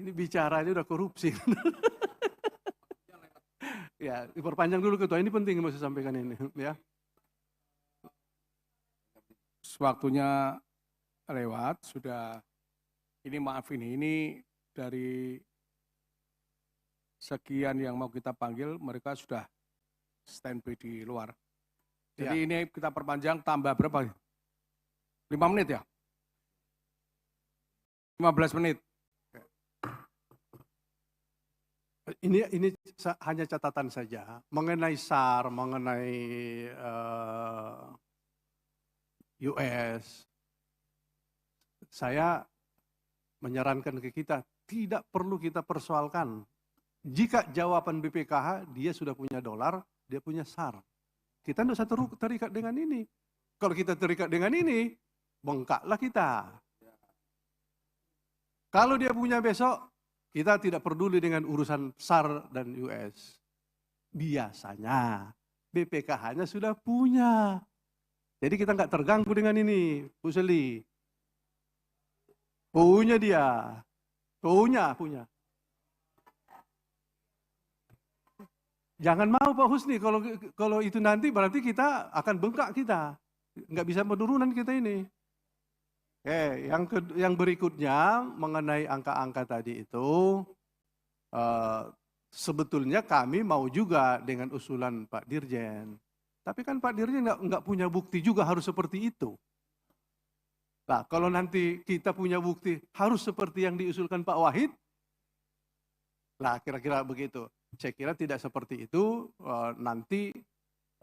Ini bicara aja udah korupsi. Ya, diperpanjang dulu Ketua, ini penting yang mau saya sampaikan ini. Ya. Waktunya lewat, sudah, ini maafin, ini dari sekian yang mau kita panggil, mereka sudah standby di luar. Jadi Ya. ini kita perpanjang tambah berapa? 5 menit ya? 15 menit. Ini hanya catatan saja mengenai SAR, mengenai US. Saya menyarankan ke kita, tidak perlu kita persoalkan. Jika jawaban BPKH, dia sudah punya dolar, dia punya SAR. Kita tidak usah terikat dengan ini. Kalau kita terikat dengan ini, bengkaklah kita. Kalau dia punya besok, kita tidak peduli dengan urusan SAR dan US. Biasanya BPKH-nya sudah punya. Jadi kita nggak terganggu dengan ini, Bu Seli. Punya dia. Punya. Jangan mau Pak Husni, kalau itu nanti berarti kita akan bengkak kita. Nggak bisa penurunan kita ini. Oke, yang berikutnya mengenai angka-angka tadi itu, sebetulnya kami mau juga dengan usulan Pak Dirjen. Tapi kan Pak Dirjen nggak punya bukti juga harus seperti itu. Nah, kalau nanti kita punya bukti harus seperti yang diusulkan Pak Wahid, nah kira-kira begitu. Saya kira tidak seperti itu, nanti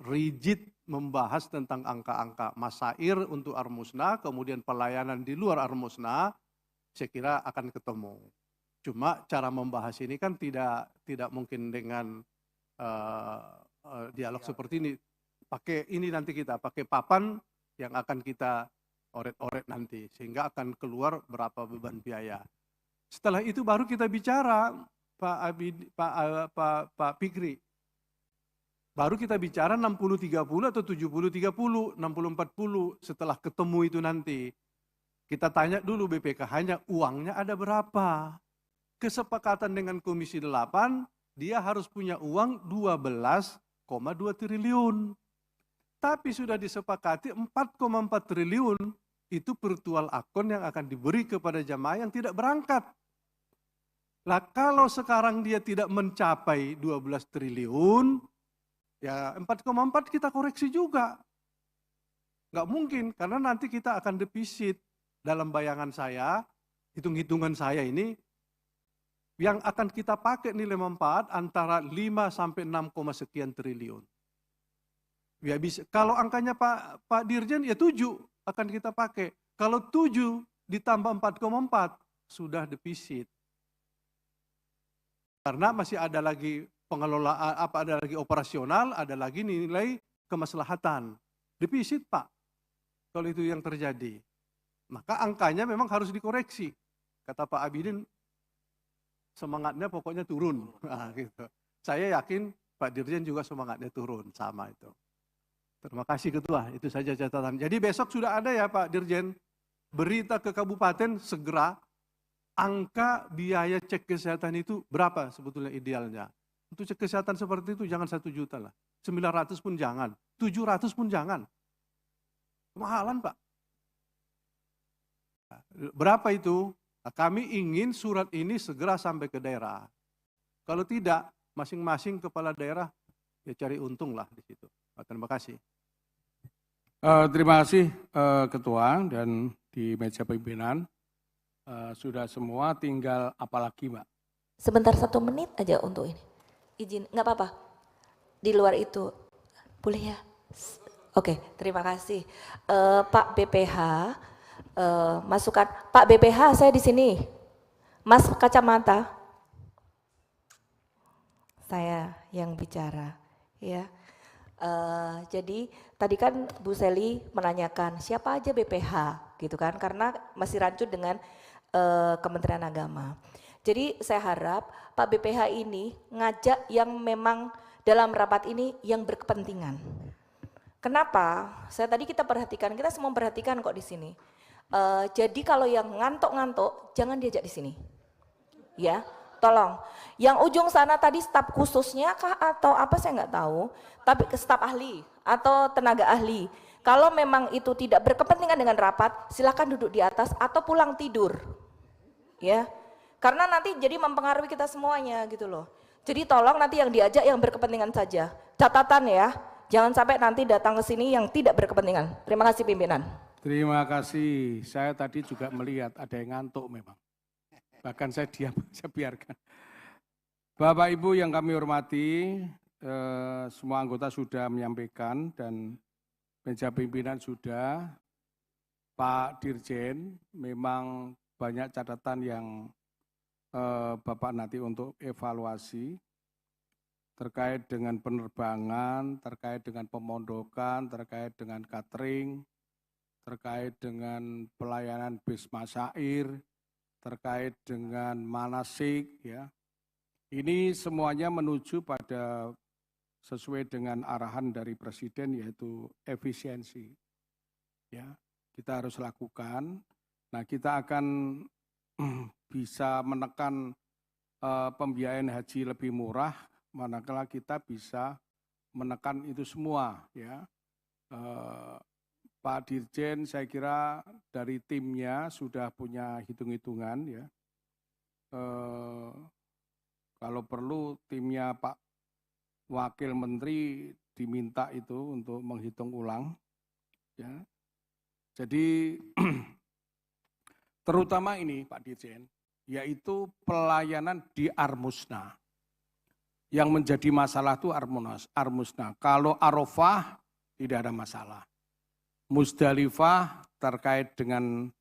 rigid membahas tentang angka-angka masair untuk Armusna, kemudian pelayanan di luar Armusna, saya kira akan ketemu. Cuma cara membahas ini kan tidak mungkin dengan dialog seperti ini. Pakai ini nanti kita pakai papan yang akan kita oret-oret nanti, sehingga akan keluar berapa beban biaya. Setelah itu baru kita bicara Pak Fikri. Baru kita bicara 60-30 atau 70-30, 60-40 setelah ketemu itu nanti. Kita tanya dulu BPKH-nya uangnya ada berapa. Kesepakatan dengan Komisi 8, dia harus punya uang 12,2 triliun. Tapi sudah disepakati 4,4 triliun itu virtual akun yang akan diberi kepada jamaah yang tidak berangkat. Lah kalau sekarang dia tidak mencapai 12 triliun, ya 4,4 kita koreksi juga. Nggak mungkin, karena nanti kita akan defisit. Dalam bayangan saya, hitung-hitungan saya ini, yang akan kita pakai nilai manfaat antara 5 sampai 6, sekian triliun. Ya bisa. Kalau angkanya Pak Dirjen, ya 7 akan kita pakai. Kalau 7 ditambah 4,4, sudah defisit. Karena masih ada lagi pengelolaan, ada lagi operasional, ada lagi nilai kemaslahatan. Defisit Pak, kalau itu yang terjadi. Maka angkanya memang harus dikoreksi. Kata Pak Abidin, semangatnya pokoknya turun. Nah, gitu. Saya yakin Pak Dirjen juga semangatnya turun, sama itu. Terima kasih Ketua, itu saja catatan. Jadi besok sudah ada ya Pak Dirjen, berita ke kabupaten segera, angka biaya cek kesehatan itu berapa sebetulnya idealnya. Untuk cek kesehatan seperti itu jangan 1 juta lah. 900 pun jangan. 700 pun jangan. Kemahalan Pak. Berapa itu? Nah, kami ingin surat ini segera sampai ke daerah. Kalau tidak, masing-masing kepala daerah ya cari untung lah di situ. Terima kasih. Terima kasih Ketua dan di meja pimpinan. Sudah semua, tinggal apalagi Mbak? Sebentar 1 menit aja untuk ini. Izin, nggak apa-apa. Di luar itu, boleh ya? Oke, terima kasih. Pak BPH, masukan. Pak BPH, saya di sini. Mas kacamata. Saya yang bicara, ya. Jadi tadi kan Bu Seli menanyakan siapa aja BPH, gitu kan? Karena masih rancu dengan Kementerian Agama. Jadi saya harap Pak BPH ini ngajak yang memang dalam rapat ini yang berkepentingan. Kenapa? Kita perhatikan, kita semua perhatikan kok di sini. Jadi kalau yang ngantuk-ngantuk jangan diajak di sini. Ya, tolong. Yang ujung sana tadi staf khususnya kah atau apa saya nggak tahu, tapi ke staf ahli atau tenaga ahli. Kalau memang itu tidak berkepentingan dengan rapat, silakan duduk di atas atau pulang tidur. Ya. Karena nanti jadi mempengaruhi kita semuanya gitu loh. Jadi tolong nanti yang diajak yang berkepentingan saja. Catatan ya, jangan sampai nanti datang ke sini yang tidak berkepentingan. Terima kasih pimpinan. Terima kasih. Saya tadi juga melihat ada yang ngantuk memang. Bahkan saya diam, saya biarkan. Bapak Ibu yang kami hormati, semua anggota sudah menyampaikan dan meja pimpinan sudah. Pak Dirjen, memang banyak catatan yang Bapak nanti untuk evaluasi terkait dengan penerbangan, terkait dengan pemondokan, terkait dengan catering, terkait dengan pelayanan bis masyair, terkait dengan manasik, ya. Ini semuanya menuju pada sesuai dengan arahan dari Presiden yaitu efisiensi. Ya, kita harus lakukan. Nah, kita akan bisa menekan pembiayaan haji lebih murah manakala kita bisa menekan itu semua, ya. Pak Dirjen saya kira dari timnya sudah punya hitung-hitungan, ya. Kalau perlu timnya Pak Wakil Menteri diminta itu untuk menghitung ulang, ya. Jadi terutama ini Pak Dirjen, yaitu pelayanan di Armusna. Yang menjadi masalah itu Armusna. Kalau Arafah tidak ada masalah. Musdalifah terkait dengan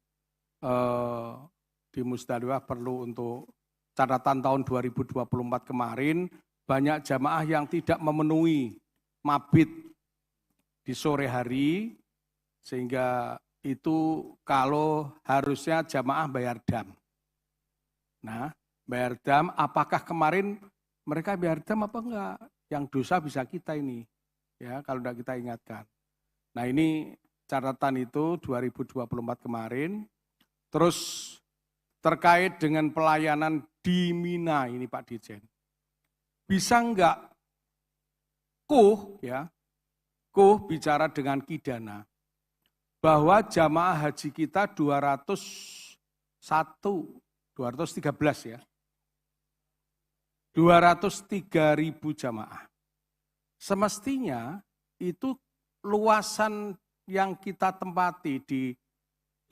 di Musdalifah perlu untuk catatan tahun 2024 kemarin, banyak jamaah yang tidak memenuhi mabit di sore hari, sehingga itu kalau harusnya jamaah bayar dam. Nah, bayar dam, apakah kemarin mereka bayar dam apa enggak? Yang dosa bisa kita ini, ya kalau tidak kita ingatkan. Nah ini catatan itu 2024 kemarin. Terus terkait dengan pelayanan di Mina ini Pak Dirjen. Bisa enggak ya, bicara dengan Kidana bahwa jamaah haji kita 213 ya. 203.000 jamaah. Semestinya itu luasan yang kita tempati di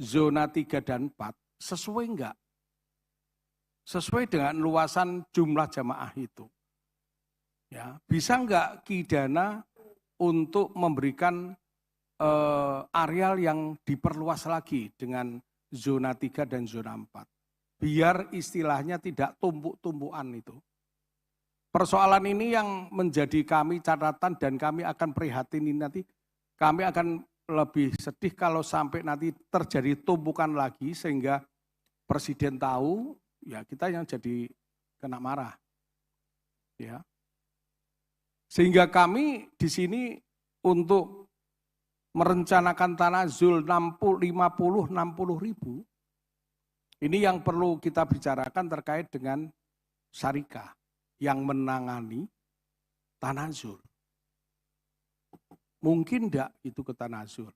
zona 3 dan 4 sesuai enggak? Sesuai dengan luasan jumlah jamaah itu. Ya, bisa enggak Kidana untuk memberikan areal yang diperluas lagi dengan zona 3 dan zona 4. Biar istilahnya tidak tumpuk-tumpukan itu. Persoalan ini yang menjadi kami catatan dan kami akan prihatin ini nanti. Kami akan lebih sedih kalau sampai nanti terjadi tumpukan lagi sehingga Presiden tahu, ya kita yang jadi kena marah. Ya. Sehingga kami di sini untuk merencanakan tanazul 50-60 ribu, ini yang perlu kita bicarakan terkait dengan syarikah yang menangani tanazul. Mungkin enggak itu ke tanazul?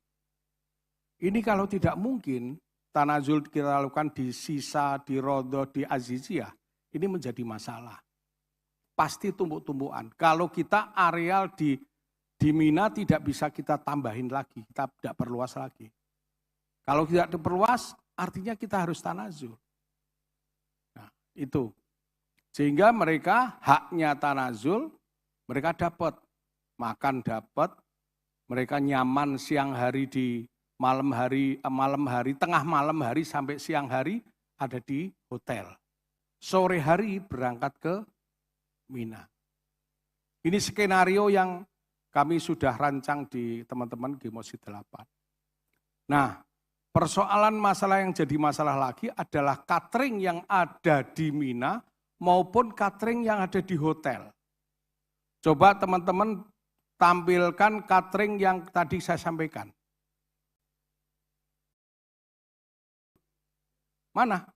Ini kalau tidak mungkin, tanazul kita lakukan di Sisa, di Rodo, di Aziziyah, ini menjadi masalah. Pasti tumpuk-tumpukan. Kalau kita areal di Mina tidak bisa kita tambahin lagi, kita tidak perluas lagi. Kalau tidak diperluas, artinya kita harus tanazul. Nah, itu. Sehingga mereka haknya tanazul, mereka dapat. Makan dapat, mereka nyaman siang hari di malam hari, tengah malam hari sampai siang hari ada di hotel. Sore hari berangkat ke Mina. Ini skenario yang kami sudah rancang di teman-teman Gemosi 8. Nah, persoalan masalah yang jadi masalah lagi adalah catering yang ada di Mina maupun catering yang ada di hotel. Coba teman-teman tampilkan catering yang tadi saya sampaikan. Mana?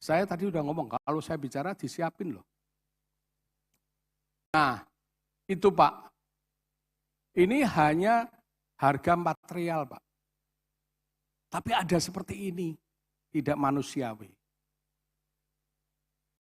Saya tadi udah ngomong, kalau saya bicara disiapin loh. Nah, itu Pak. Ini hanya harga material Pak. Tapi ada seperti ini, tidak manusiawi.